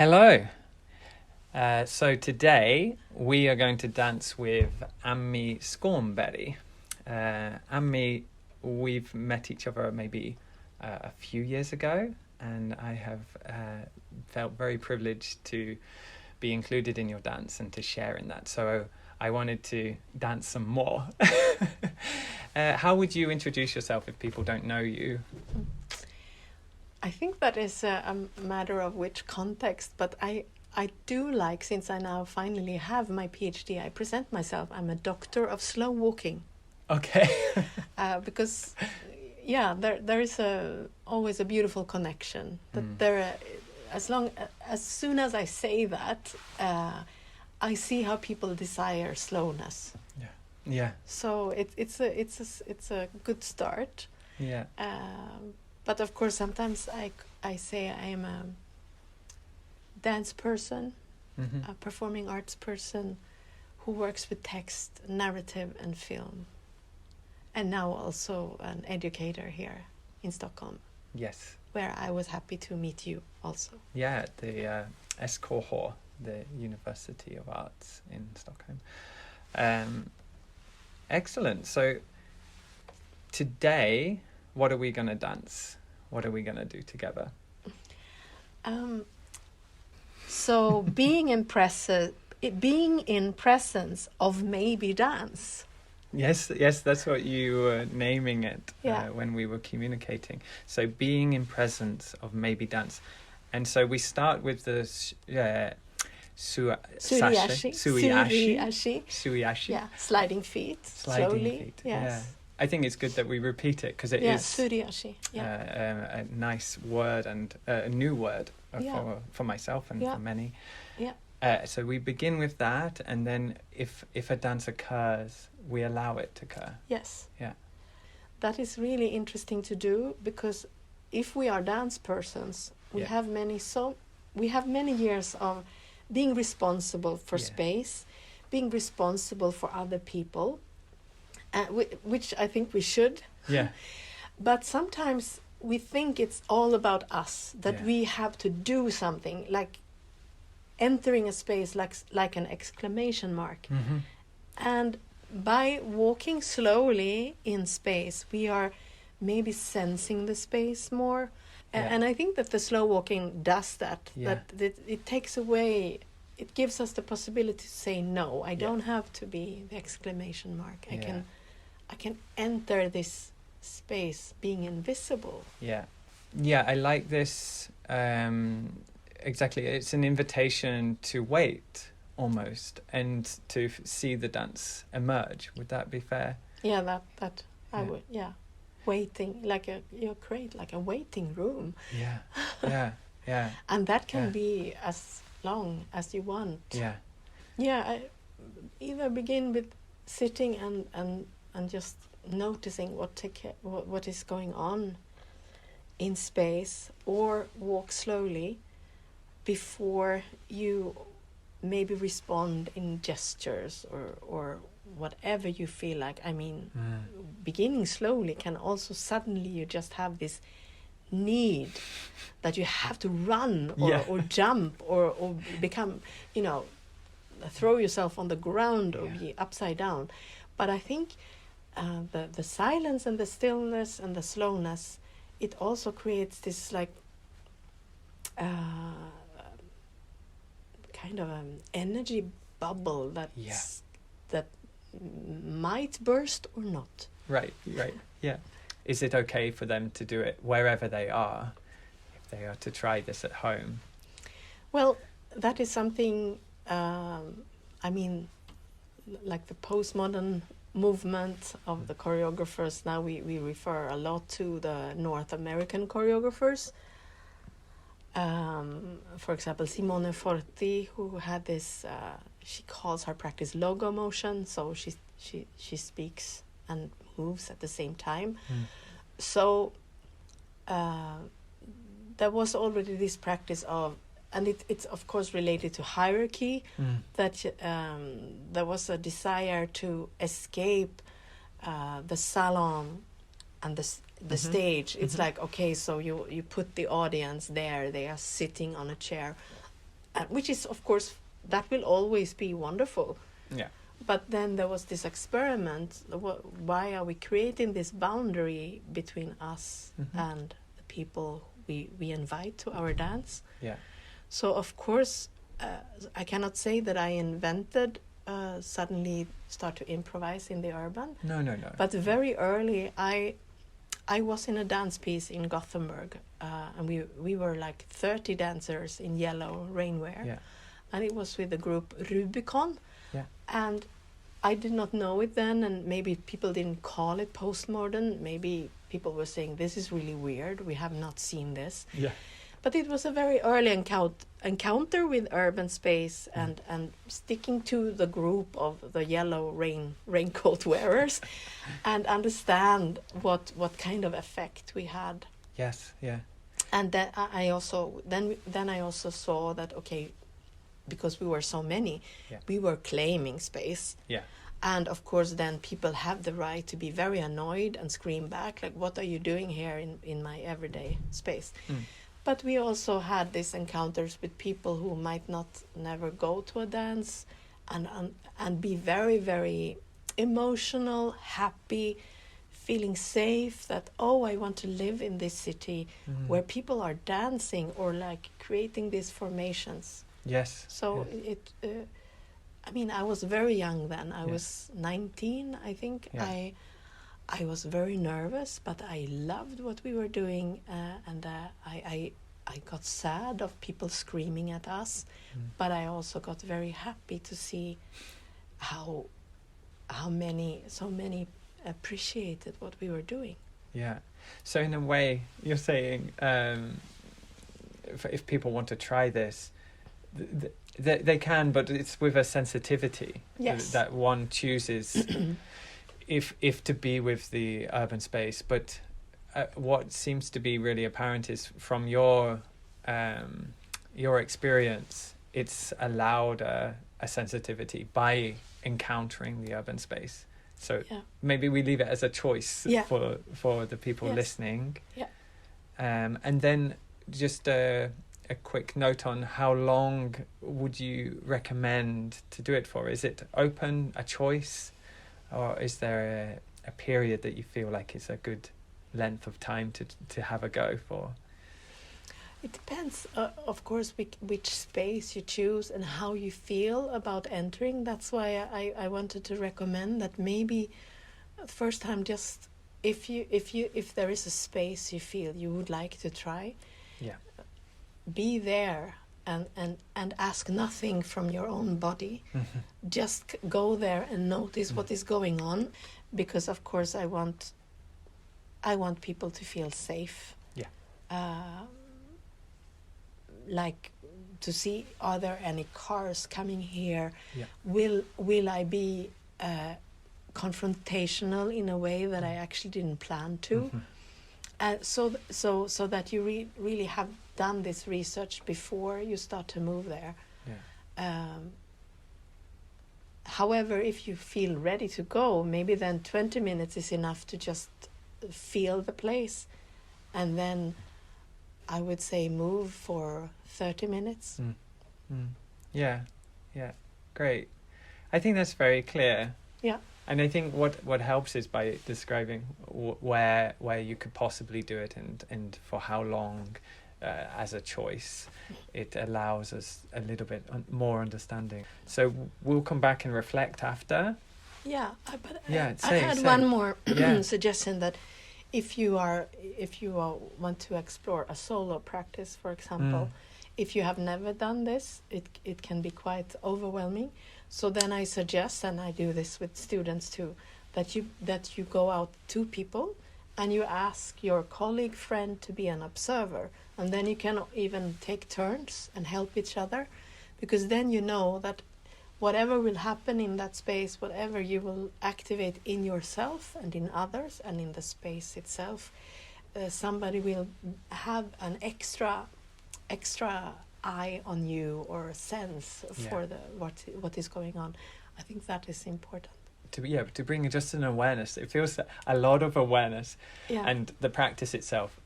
Hello. So today we are going to dance with Ami Skånberg. Ami, we've met each other maybe a few years ago, and I have felt very privileged to be included in your dance and to share in that. So I wanted to dance some more. How would you introduce yourself if people don't know you? I think that is a matter of which context, but I do like, since I now finally have my PhD, I present myself. I'm a doctor of slow walking. Okay. Because, yeah, there is always a beautiful connection. That as soon as I say that, I see how people desire slowness. Yeah. So it's a good start. Yeah. But of course, sometimes I say I am a dance person, a performing arts person who works with text, narrative and film. And now also an educator here in Stockholm. Yes. Where I was happy to meet you also. Yeah, at the SKH, the University of Arts in Stockholm. Excellent. So today, what are we going to dance? What are we going to do together? So being in presence of maybe dance. Yes, that's what you were naming it when we were communicating. So being in presence of maybe dance. And so we start with the Suiashi. Yeah, sliding feet. Slowly. Feet. Yes. Yeah. I think it's good that we repeat it because it is Suriashi. a nice word and a new word for myself and for many. Yeah. So we begin with that, and then if a dance occurs, we allow it to occur. Yes. Yeah. That is really interesting to do, because if we are dance persons, we have many years of being responsible for space, being responsible for other people. Which I think we should. Yeah. But sometimes we think it's all about us, that we have to do something, like entering a space like an exclamation mark. Mm-hmm. And by walking slowly in space, we are maybe sensing the space more. And I think that the slow walking does that. That it takes away... It gives us the possibility to say no. I don't have to be the exclamation mark. I can enter this space being invisible. Yeah, I like this. Exactly, it's an invitation to wait almost, and to see the dance emerge. Would that be fair? Yeah, that I would. Yeah, waiting you create like a waiting room. Yeah. And that can be as long as you want. I either begin with sitting and just noticing what is going on in space, or walk slowly before you maybe respond in gestures or whatever you feel like. I mean, beginning slowly can also suddenly you just have this need that you have to run or jump or become, throw yourself on the ground or be upside down. But I think the silence and the stillness and the slowness, it also creates this like kind of an energy bubble that might burst or not. Right. Yeah. Is it okay for them to do it wherever they are, if they are to try this at home? Well, that is something. I mean, like the postmodern movement of the choreographers, now we refer a lot to the North American choreographers. For example, Simone Forti, who had this, she calls her practice logo motion, so she speaks and moves at the same time. So there was already this practice of, and it's of course related to hierarchy, that there was a desire to escape the salon and the stage. It's like, okay, so you put the audience there, they are sitting on a chair, which is, of course, that will always be wonderful. Yeah. But then there was this experiment. Why are we creating this boundary between us and the people we invite to our dance? Yeah. So, of course, I cannot say that I invented suddenly start to improvise in the urban. No. But very early, I was in a dance piece in Gothenburg, and we were like 30 dancers in yellow rainwear. Yeah. And it was with the group Rubicon. Yeah. And I did not know it then, and maybe people didn't call it postmodern. Maybe people were saying, this is really weird, we have not seen this. Yeah. But it was a very early encounter with urban space and sticking to the group of the yellow raincoat wearers and understand what kind of effect we had. Yes, yeah. And that I also then I also saw that, okay, because we were so many, we were claiming space. Yeah. And of course then people have the right to be very annoyed and scream back, like, what are you doing here in my everyday space? But we also had these encounters with people who might never go to a dance and be very, very emotional, happy, feeling safe that, oh, I want to live in this city where people are dancing or like creating these formations. Yes. So I mean, I was very young then. I was 19, I think. Yeah. I was very nervous, but I loved what we were doing, and I got sad of people screaming at us, but I also got very happy to see how so many appreciated what we were doing. Yeah. So in a way, you're saying if people want to try this, they can, but it's with a sensitivity that one chooses. If to be with the urban space, but what seems to be really apparent is from your experience, it's allowed a sensitivity by encountering the urban space. So maybe we leave it as a choice for the people listening. Yeah. And then just a quick note on how long would you recommend to do it for? Is it open, a choice? Or is there a period that you feel like is a good length of time to have a go for? It depends, of course, which space you choose and how you feel about entering. That's why I wanted to recommend that maybe first time, just if there is a space you feel you would like to try, be there. And ask nothing from your own body. Just go there and notice what is going on, because of course I want people to feel safe. Like to see, are there any cars coming here? Will I be confrontational in a way that I actually didn't plan to? So that you really have done this research before you start to move there. However, if you feel ready to go, maybe then 20 minutes is enough to just feel the place, and then I would say move for 30 minutes. Yeah, great. I think that's very clear. Yeah. And I think what helps is by describing where you could possibly do it and for how long, as a choice. It allows us a little bit more understanding. So we'll come back and reflect after. Yeah, but I had one more suggestion, that if you want to explore a solo practice, for example, if you have never done this, it can be quite overwhelming. So then I suggest, and I do this with students too, that you go out 2 people and you ask your colleague friend to be an observer, and then you can even take turns and help each other, because then you know that whatever will happen in that space, whatever you will activate in yourself and in others and in the space itself, somebody will have an extra eye on you, or a sense for what is going on. I think that is important. To bring just an awareness. It feels a lot of awareness, and the practice itself.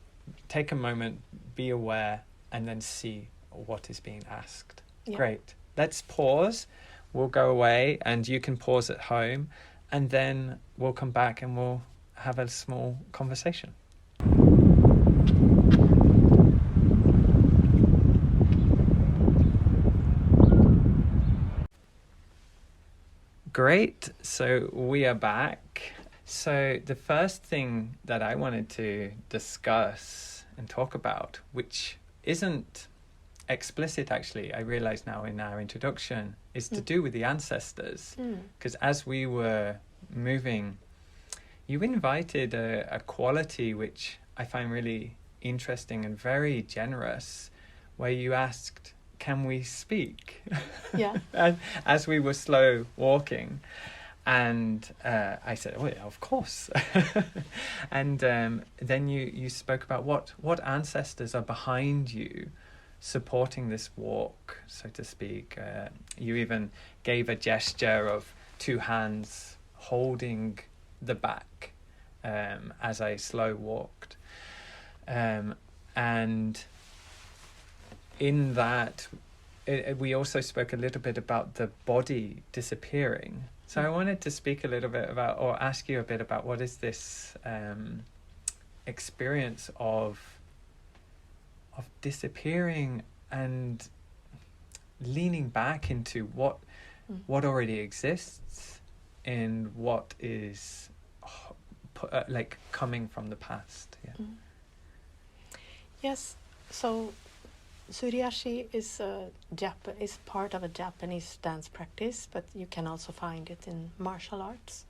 Take a moment, be aware, and then see what is being asked. Yeah. Great. Let's pause. We'll go away and you can pause at home, and then we'll come back and we'll have a small conversation. Great. So we are back. So the first thing that I wanted to discuss and talk about, which isn't explicit actually, I realize now in our introduction, is to do with the ancestors. Because as we were moving, you invited a quality which I find really interesting and very generous, where you asked, can we speak? Yeah. As we were slow walking. And I said, oh, yeah, of course. And then you spoke about what ancestors are behind you supporting this walk, so to speak. You even gave a gesture of 2 hands holding the back as I slow walked. And in that, we also spoke a little bit about the body disappearing. So I wanted to speak a little bit about, or ask you a bit about, what is this experience of disappearing and leaning back into what already exists and what is like coming from the past. Yeah. Yes. So Suriashi is part of a Japanese dance practice, but you can also find it in martial arts.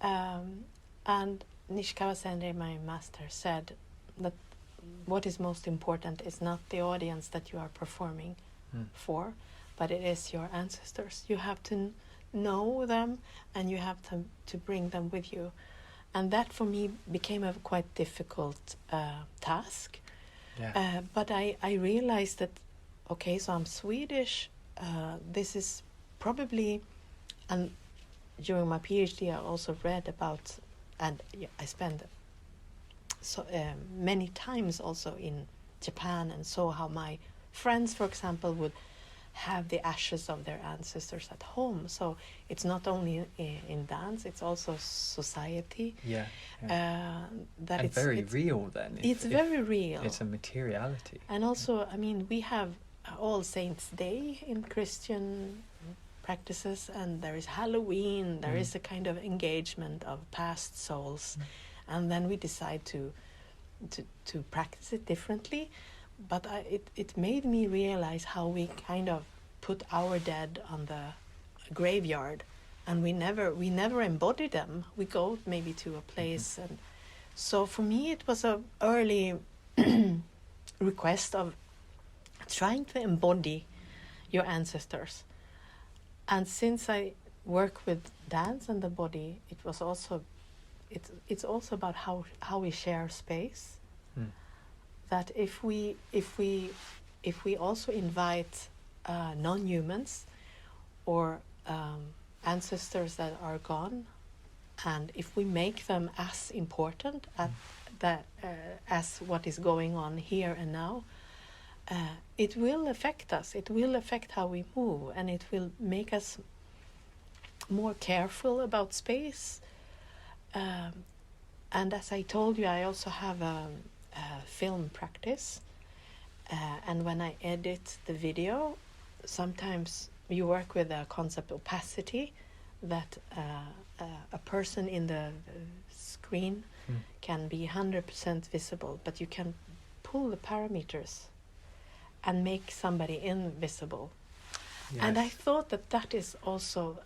And Nishikawa Sensei, my master, said that what is most important is not the audience that you are performing for, but it is your ancestors. You have to know them, and you have to bring them with you. And that for me became a quite difficult task. Yeah. But I realized that, okay, so I'm Swedish. This is probably, and during my PhD I also read about, and I spent many times also in Japan and saw how my friends, for example, would have the ashes of their ancestors at home. So it's not only in dance, it's also society. Yeah. That and it's very real then. It's very real. It's a materiality. And also, I mean, we have All Saints' Day in Christian practices, and there is Halloween, there is a kind of engagement of past souls. And then we decide to practice it differently. But it made me realize how we kind of put our dead on the graveyard, and we never embody them. We go maybe to a place, and so for me it was a early request of trying to embody your ancestors. And since I work with dance and the body, it was also it's also about how we share space. That if we also invite non-humans or ancestors that are gone, and if we make them as important as what is going on here and now, it will affect us. It will affect how we move, and it will make us more careful about space. And as I told you, I also have a film practice, and when I edit the video, sometimes you work with a concept opacity, that a person in the screen can be 100% visible, but you can pull the parameters and make somebody invisible. Yes. And I thought that is also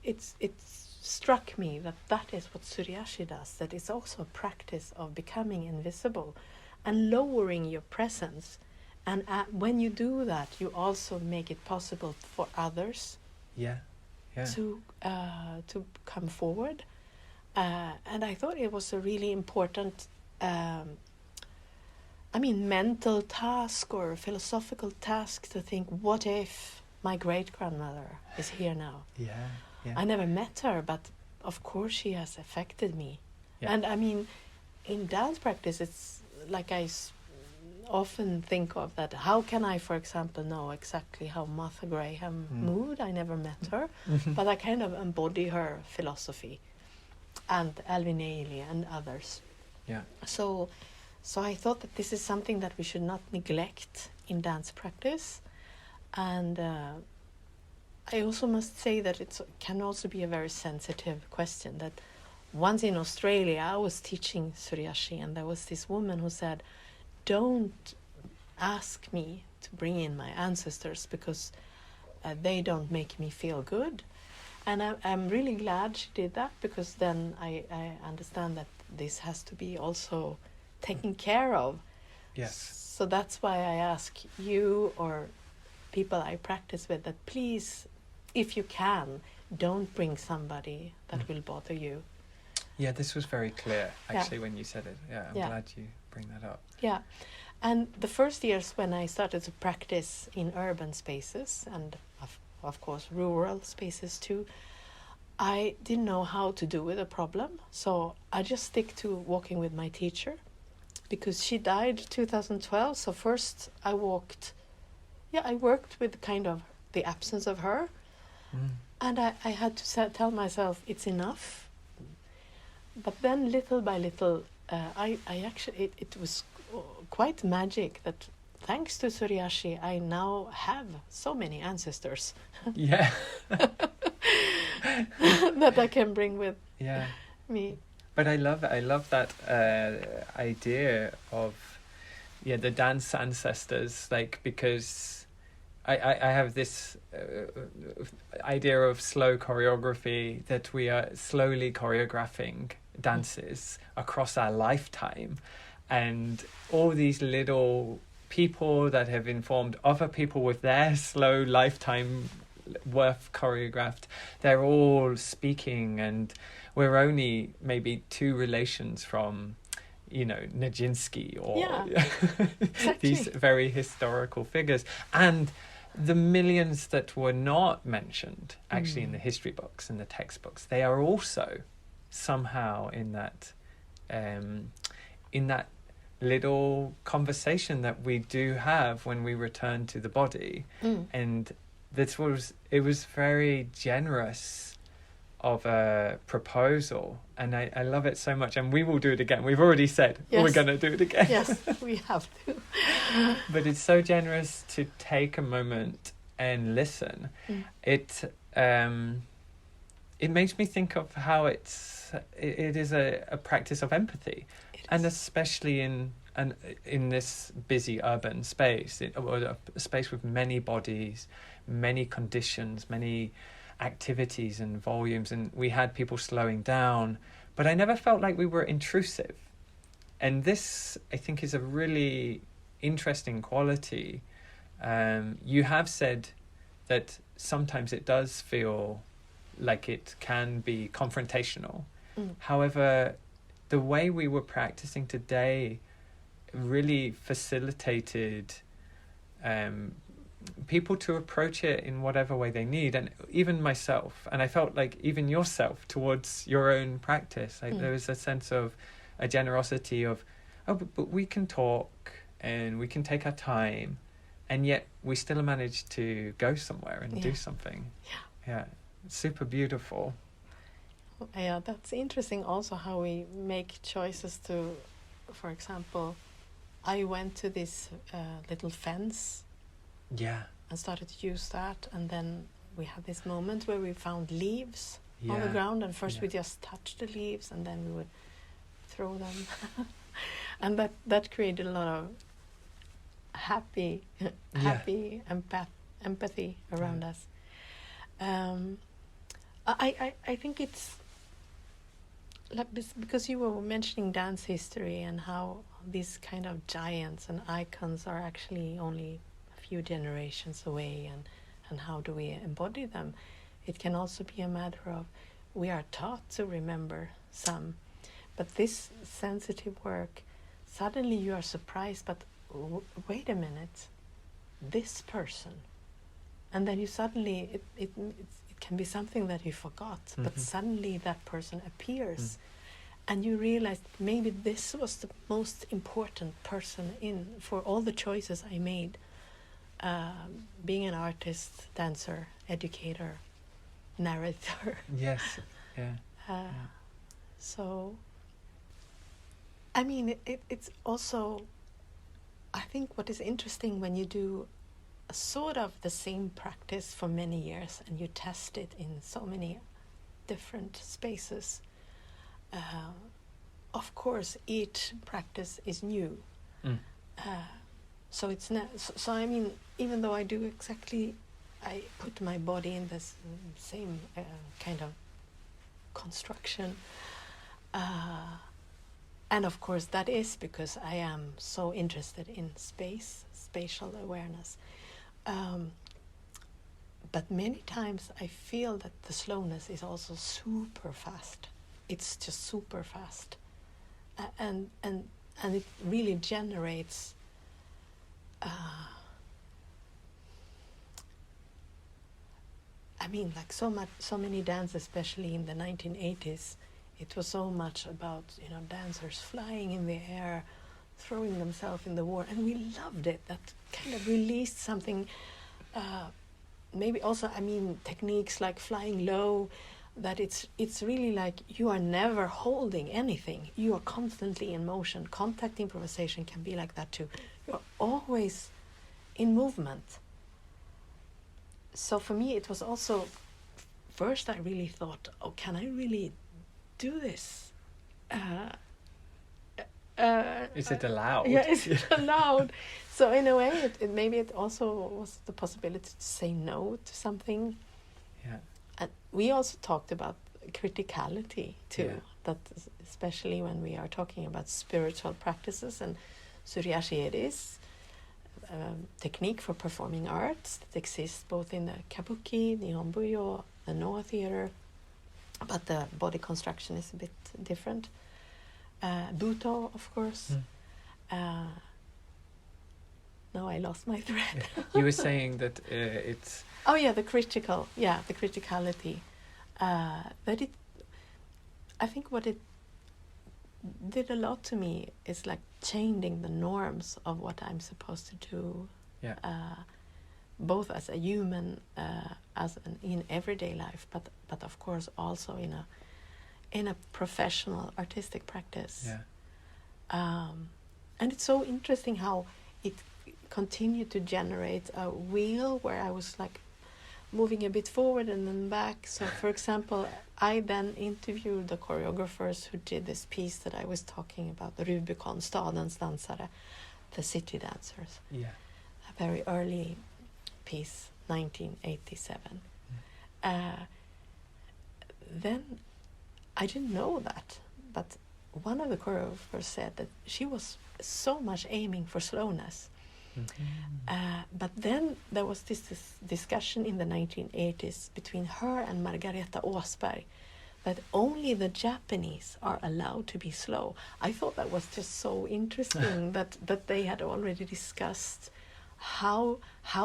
it's struck me that is what Suriashi does, that it's also a practice of becoming invisible and lowering your presence. And when you do that, you also make it possible for others to come forward. And I thought it was a really important mental task or philosophical task to think, what if my great-grandmother is here now? Yeah. I never met her, but of course she has affected me. Yeah. And I mean, in dance practice, it's like I often think of that. How can I, for example, know exactly how Martha Graham moved? I never met her, but I kind of embody her philosophy, and Alvin Ailey and others. Yeah. So I thought that this is something that we should not neglect in dance practice, and I also must say that it can also be a very sensitive question. That once in Australia, I was teaching Suryashi, and there was this woman who said, "Don't ask me to bring in my ancestors because they don't make me feel good." And I'm really glad she did that, because then I understand that this has to be also taken care of. Yes. So that's why I ask you or people I practice with that please, if you can, don't bring somebody that will bother you. Yeah, this was very clear, actually, when you said it. Yeah, I'm glad you bring that up. Yeah. And the first years when I started to practice in urban spaces, and of course rural spaces too, I didn't know how to do with a problem. So I just stick to walking with my teacher, because she died 2012. So first I worked with kind of the absence of her. And I had to tell myself it's enough. But then little by little, I actually, it was quite magic that thanks to Suryashi, I now have so many ancestors. Yeah. That I can bring with me. But I love that idea of the dance ancestors, like, because I have this idea of slow choreography, that we are slowly choreographing dances across our lifetime, and all these little people that have informed other people with their slow lifetime worth choreographed, they're all speaking, and we're only maybe two relations from, Nijinsky or exactly. these very historical figures, and the millions that were not mentioned actually in the history books and the textbooks, they are also somehow in that little conversation that we do have when we return to the body. And it was very generous of a proposal, and I love it so much, and we will do it again. We've already said we're going to do it again. Yes, we have to. But it's so generous to take a moment and listen. It makes me think of how it is a practice of empathy, and especially in this busy urban space, or a space with many bodies, many conditions, many activities and volumes, and we had people slowing down, but I never felt like we were intrusive. And this, I think, is a really interesting quality. You have said that sometimes it does feel like it can be confrontational. However, the way we were practicing today really facilitated people to approach it in whatever way they need, and even myself, and I felt like even yourself towards your own practice, like there was a sense of a generosity of, but we can talk and we can take our time, and yet we still manage to go somewhere and do something. Super beautiful. That's interesting also how we make choices to, for example, I went to this little fence and started to use that, and then we had this moment where we found leaves on the ground, and first we just touched the leaves, and then we would throw them. And that created a lot of happy empathy around us. I think it's like this, because you were mentioning dance history and how these kind of giants and icons are actually only a few generations away, and how do we embody them. It can also be a matter of, we are taught to remember some, but this sensitive work, suddenly you are surprised, but wait a minute, this person, and then you suddenly it can be something that you forgot, but suddenly that person appears, and you realize maybe this was the most important person for all the choices I made, being an artist, dancer, educator, narrator. Yes, yeah. So, I mean, it's also, I think what is interesting when you do a sort of the same practice for many years and you test it in so many different spaces. Of course, each practice is new. So it's not. So I mean, even though I do exactly, I put my body in this same kind of construction. And of course, that is because I am so interested in spatial awareness. But many times I feel that the slowness is also super fast. It's just super fast. And it really generates I mean, like so many dance, especially in the 1980s, it was so much about, dancers flying in the air, throwing themselves in the water, and we loved it. That kind of released something. Maybe also, I mean, techniques like flying low, that it's really like you are never holding anything. You are constantly in motion. Contact improvisation can be like that too. You're always in movement. So for me, it was also, first I really thought, oh, can I really do this? Is it allowed? Yeah, is it allowed? So in a way, maybe it also was the possibility to say no to something. Yeah. And we also talked about criticality too. Yeah. That especially when we are talking about spiritual practices, and Suryashi is technique for performing arts that exists both in the kabuki, Nihon Buyo, the Noa theater, but the body construction is a bit different. Buto, of course. No, I lost my thread. You were saying that it's... Oh yeah, the criticality. That I think what it did a lot to me is like changing the norms of what I'm supposed to do. Yeah. Both as a human, in everyday life, but of course also in a professional artistic practice. Yeah. And it's so interesting how it continued to generate a wheel where I was like moving a bit forward and then back. So for example, I then interviewed the choreographers who did this piece that I was talking about, the Rubicon, Stadens dansare, the city dancers. Yeah. A very early piece, 1987. Then I didn't know that, but one of the choreographers said that she was so much aiming for slowness. But then there was this discussion in the 1980s between her and Margareta Åsberg that only the Japanese are allowed to be slow. I thought that was just so interesting that they had already discussed how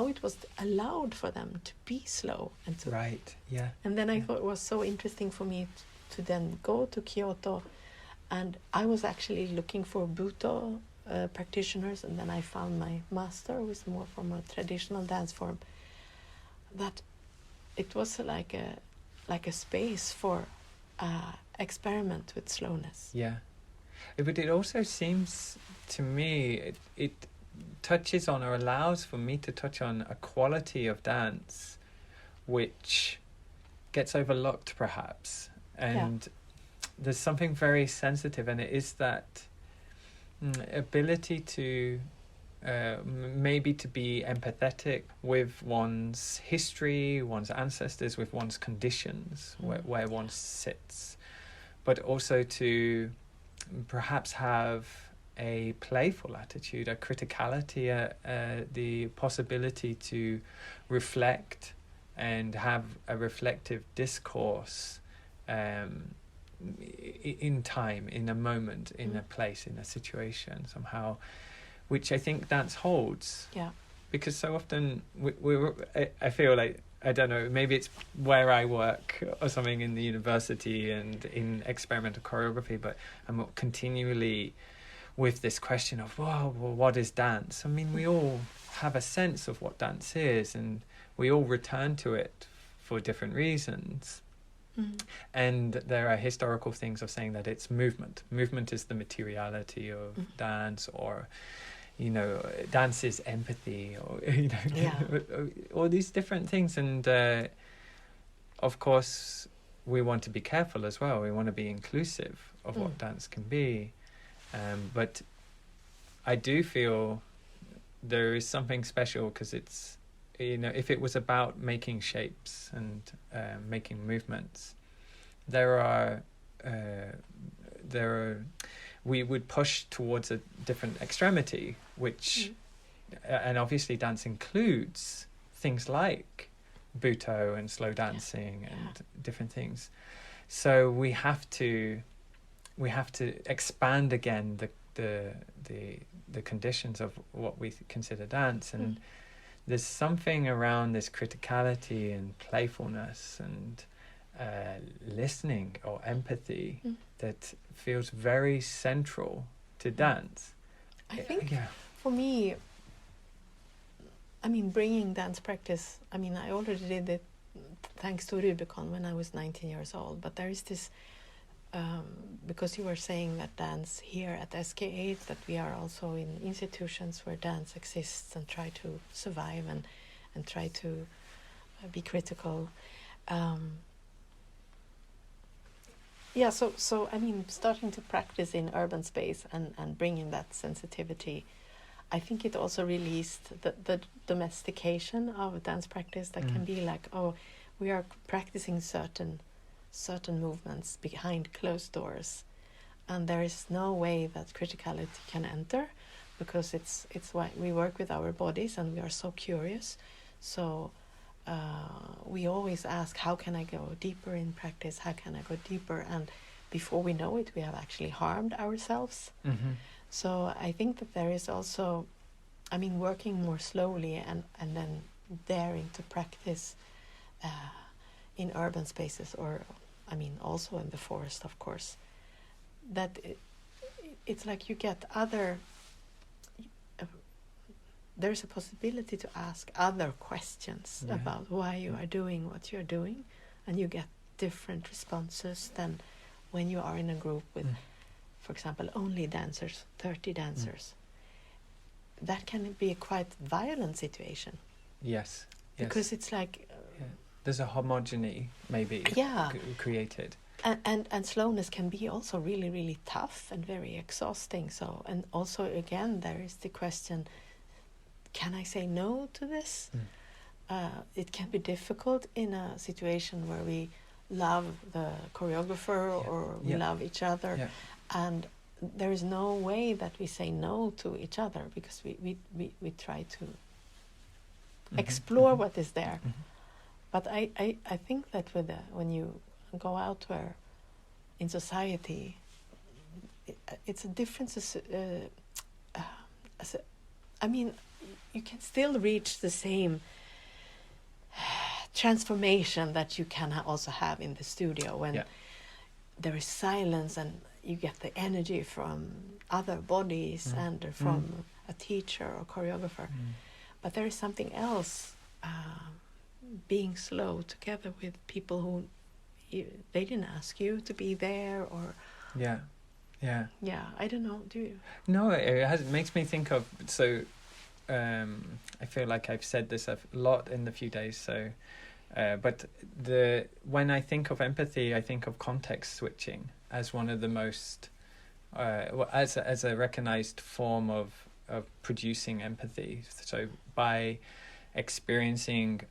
it was allowed for them to be slow and to, right. Yeah. And then I thought it was so interesting for me to then go to Kyoto, and I was actually looking for Buto practitioners, and then I found my master, who is more from a traditional dance form. That it was like a space for experiment with slowness. Yeah, but it also seems to me it touches on, or allows for me to touch on, a quality of dance which gets overlooked perhaps, and there's something very sensitive, and it is that ability to maybe to be empathetic with one's history, one's ancestors, with one's conditions, where one sits, but also to perhaps have a playful attitude, a criticality, the possibility to reflect and have a reflective discourse in time, in a moment, in a place, in a situation, somehow, which I think dance holds. Yeah. Because so often I feel like I don't know, maybe it's where I work or something in the university and in experimental choreography, but I'm continually with this question of, well, what is dance? I mean, we all have a sense of what dance is, and we all return to it for different reasons. And there are historical things of saying that it's movement. Movement is the materiality of dance, or, you know, dance is empathy, or, you know, all these different things. And of course, we want to be careful as well. We want to be inclusive of what dance can be. But I do feel there is something special, because it's, you know, if it was about making shapes and making movements, we would push towards a different extremity, which, and obviously dance includes things like Buto and slow dancing and different things. So we have to expand again the conditions of what we consider dance, and there's something around this criticality and playfulness and listening or empathy that feels very central to dance. I think for me, I mean, bringing dance practice, I mean, I already did it thanks to Rubicon when I was 19 years old, but there is this, because you were saying that dance here at SK8, that we are also in institutions where dance exists and try to survive and try to be critical. So I mean, starting to practice in urban space and bringing that sensitivity, I think it also released the domestication of dance practice that can be like, oh, we are practicing certain movements behind closed doors, and there is no way that criticality can enter, because it's why we work with our bodies and we are so curious. So we always ask, how can I go deeper in practice? How can I go deeper? And before we know it, we have actually harmed ourselves. So I think that there is also, I mean, working more slowly and then daring to practice in urban spaces, or I mean also in the forest, of course, that it's like you get other, there's a possibility to ask other questions about why you are doing what you're doing, and you get different responses than when you are in a group with, for example, only dancers, 30 dancers. That can be a quite violent situation. Yes. Because it's like... there's a homogeny maybe created. And slowness can be also really, really tough and very exhausting. So, and also again, there is the question, can I say no to this? It can be difficult in a situation where we love the choreographer or we love each other, and there is no way that we say no to each other, because we try to explore what is there. But I think that when you go out where in society, it's a difference. I mean, you can still reach the same transformation that you can also have in the studio when there is silence and you get the energy from other bodies and from a teacher or choreographer. But there is something else, being slow together with people who they didn't ask you to be there, or I don't know, do you? No, it makes me think of, so I feel like I've said this a lot in the few days, so but when I think of empathy, I think of context switching as one of the most as a recognized form of producing empathy. So by experiencing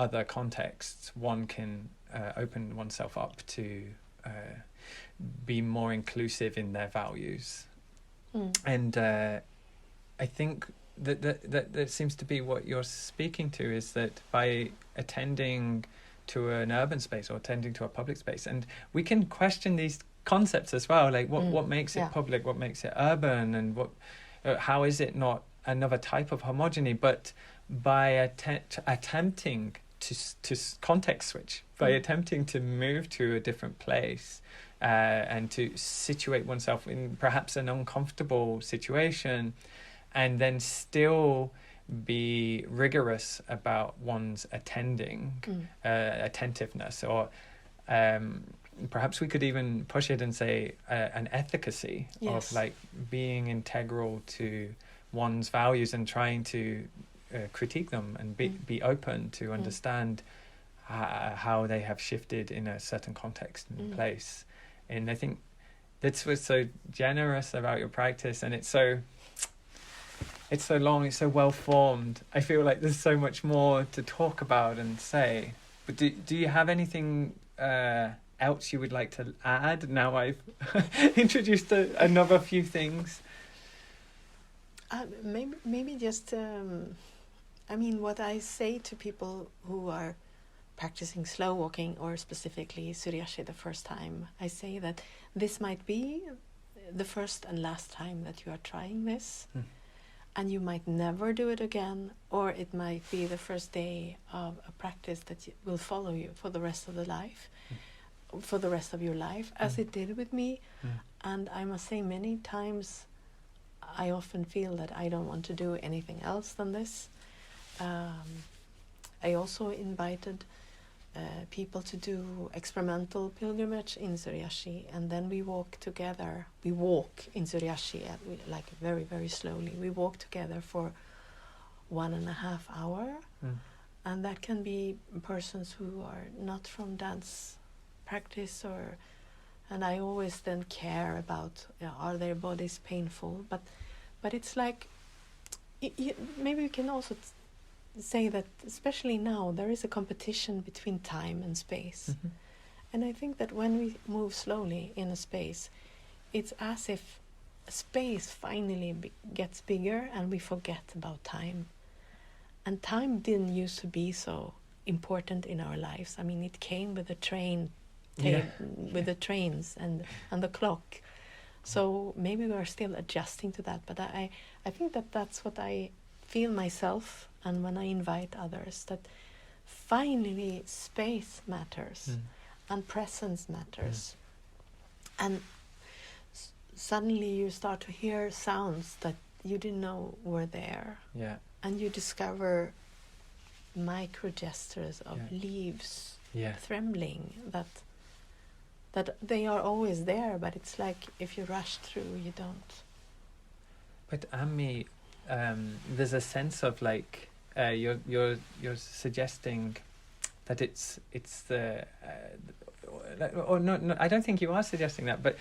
other contexts, one can open oneself up to be more inclusive in their values. And I think that seems to be what you're speaking to, is that by attending to an urban space or attending to a public space, and we can question these concepts as well, like what makes it public, what makes it urban, and what how is it not another type of homogeny, but by attempting to context switch by attempting to move to a different place and to situate oneself in perhaps an uncomfortable situation, and then still be rigorous about one's attentiveness, or perhaps we could even push it and say an efficacy of like being integral to one's values and trying to critique them and be open to understand how they have shifted in a certain context and place. And I think that's what's so generous about your practice, and it's so long, it's so well formed. I feel like there's so much more to talk about and say. But do you have anything else you would like to add? Now I've introduced another few things. Maybe just, what I say to people who are practicing slow walking, or specifically Suryashi the first time, I say that this might be the first and last time that you are trying this, and you might never do it again, or it might be the first day of a practice that will follow you for the rest of your life, as it did with me. And I must say, many times I often feel that I don't want to do anything else than this. I also invited people to do experimental pilgrimage in Suryashi, and then we walk together. We walk in Suryashi like very, very slowly. We walk together for 1.5 hours, and that can be persons who are not from dance practice, and I always then care about are their bodies painful, but it's like maybe we can also say that especially now there is a competition between time and space, and I think that when we move slowly in a space, it's as if space finally gets bigger and we forget about time. And time didn't used to be so important in our lives. I mean, it came with the with the trains and the clock. So maybe we are still adjusting to that, but I think that that's what I feel myself, and when I invite others, that finally space matters and presence matters, and suddenly you start to hear sounds that you didn't know were there, and you discover micro gestures of leaves trembling, that they are always there, but it's like if you rush through, you don't. But Ami, there's a sense of like you're suggesting that it's the or no, I don't think you are suggesting that, but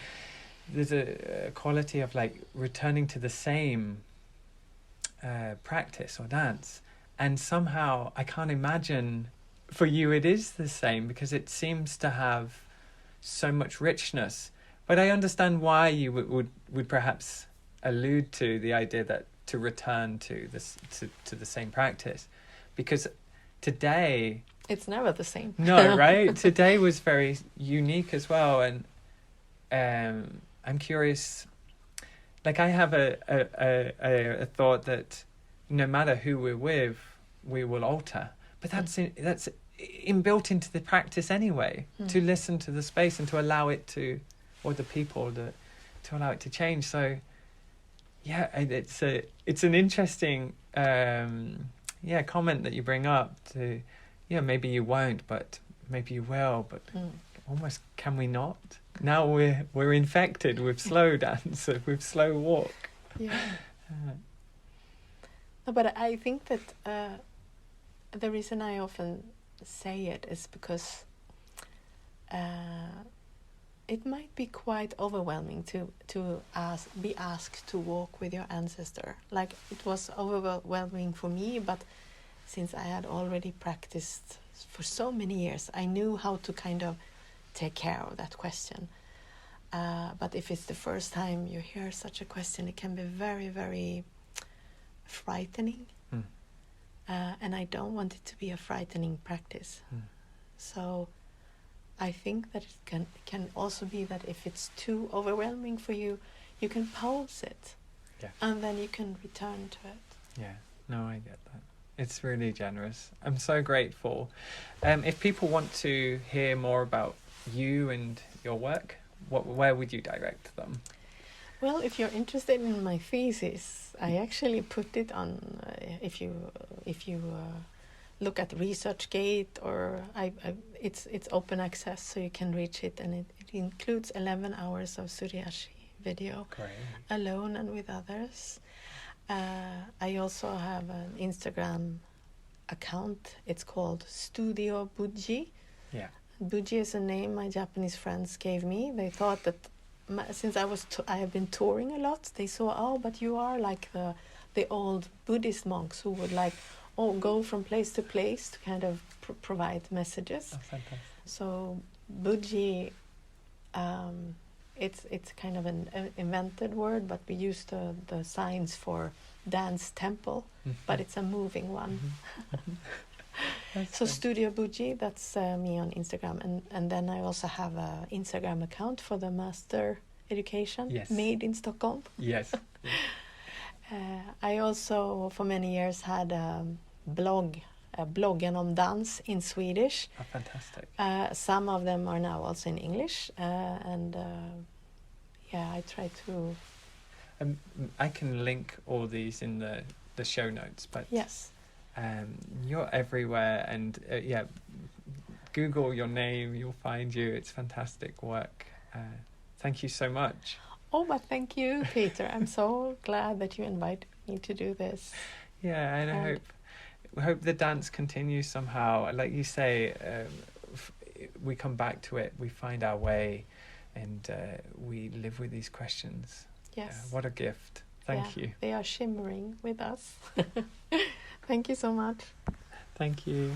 there's a quality of like returning to the same practice or dance, and somehow I can't imagine for you it is the same, because it seems to have so much richness. But I understand why you would perhaps allude to the idea that to return to this to the same practice, because today it's never the same. No, right? Today was very unique as well, and I'm curious. Like, I have a thought that no matter who we're with, we will alter. But that's inbuilt into the practice anyway. To listen to the space and to allow it to, or the people to allow it to change. So, yeah, it's an interesting comment that you bring up. To maybe you won't, but maybe you will. But almost, can we not? Now we're infected with slow dance, with slow walk. Yeah. No, but I think that the reason I often say it is because it might be quite overwhelming to be asked to walk with your ancestor. Like, it was overwhelming for me, but since I had already practiced for so many years, I knew how to kind of take care of that question. But if it's the first time you hear such a question, it can be very, very frightening. And I don't want it to be a frightening practice. So I think that it can also be that if it's too overwhelming for you, you can pause it. And then you can return to it. Yeah, no, I get that. It's really generous. I'm so grateful. If people want to hear more about you and your work, where would you direct them? Well, if you're interested in my thesis, I actually put it on. If you look at ResearchGate, or it's open access, so you can reach it, and it includes 11 hours of Suriashi video. Great. Alone and with others. I also have an Instagram account. It's called Studio Buji. Yeah. Buji is a name my Japanese friends gave me. They thought that since I have been touring a lot, they saw, oh, but you are like the old Buddhist monks who would like go from place to place to kind of provide messages. Oh, fantastic. So Buji, it's kind of an invented word, but we use the signs for dance temple, but it's a moving one. So Studio Buji, that's me on Instagram, and then I also have an Instagram account for the master education, yes. Made in Stockholm. Yes. I also for many years had a bloggen om dans in Swedish. Oh, fantastic. Some of them are now also in English, and I try to. I can link all these in the show notes, but yes. You're everywhere, and Google your name, you'll find you. It's fantastic work. Thank you so much. Oh, but thank you, Peter. I'm so glad that you invited me to do this. Yeah, and I hope the dance continues somehow. Like you say, we come back to it, we find our way, and we live with these questions. Yes. What a gift. Thank you. They are shimmering with us. Thank you so much. Thank you.